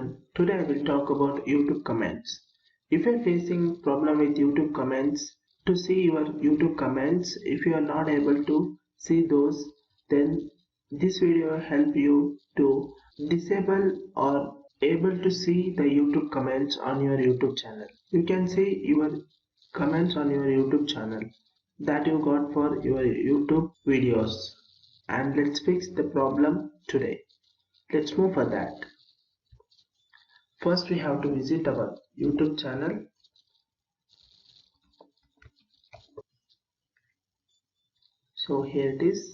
everyone, today I will talk about YouTube comments. If you are facing problem with YouTube comments, to see your YouTube comments, if you are not able to see those, then this video will help you to disable or able to see the YouTube comments on your YouTube channel. You can see your comments on your YouTube channel that you got for your YouTube videos, and let's fix the problem today. Let's move for that. First we have to visit our YouTube channel. So here it is.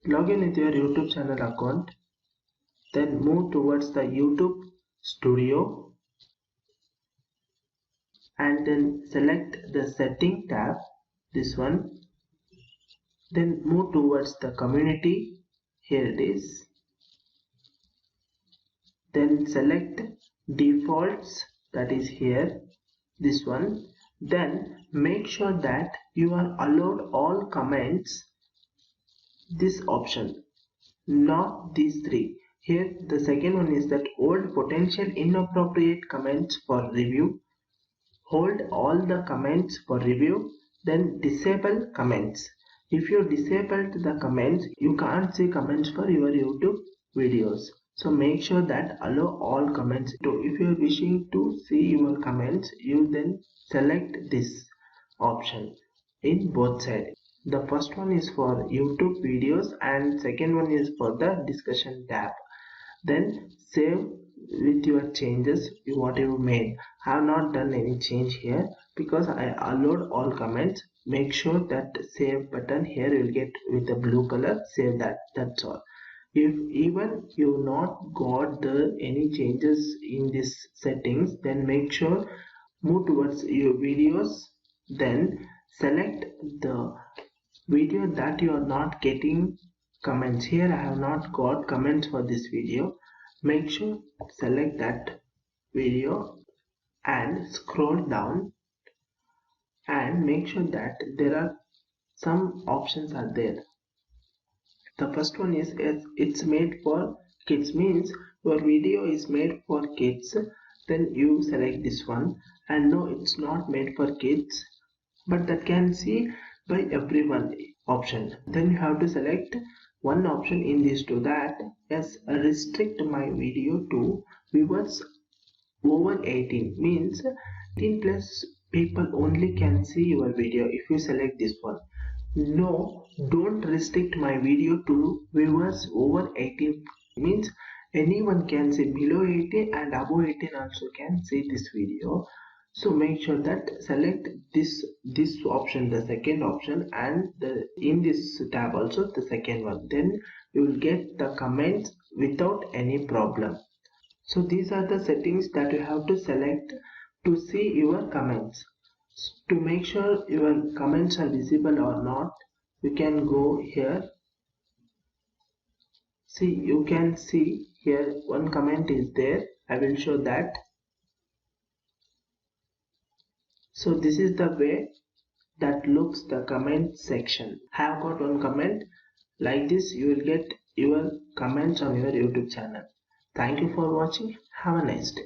Log in with your YouTube channel account. Then move towards the YouTube Studio. And then select the setting tab. This one. Then move towards the community. Here it is. Then select defaults, that is here, this one. Then make sure that you are allowed all comments, this option, not these three. Here the second one is that hold potential inappropriate comments for review, hold all the comments for review, then disable comments. If you disabled the comments, you can't see comments for your YouTube videos. So make sure that allow all comments. So if you are wishing to see your comments, you then select this option in both sides. The first one is for YouTube videos and second one is for the discussion tab. Then save with your changes what you made. I have not done any change here because I allowed all comments. Make sure that save button here you will get with the blue color. Save that. That's all. If even you not got any changes in this settings, then make sure move towards your videos, then select the video that you are not getting comments. Here I have not got comments for this video. Make sure select that video and scroll down and make sure that there are some options are there. The first one is it's made for kids, means your video is made for kids. Then you select this one, and no, it's not made for kids, but that can see by everyone option. Then you have to select one option in these two, that yes, restrict my video to viewers over 18, means 18 plus people only can see your video. If you select this one, no, don't restrict my video to viewers over 18, means anyone can see, below 18 and above 18 also can see this video. So make sure that select this option, the second option, and in this tab also the second one. Then you will get the comments without any problem. So these are the settings that you have to select to see your comments. To make sure your comments are visible or not, you can go here. See, you can see here one comment is there. I will show that. So this is the way that looks the comment section. I have got one comment. Like this you will get your comments on your YouTube channel. Thank you for watching. Have a nice day.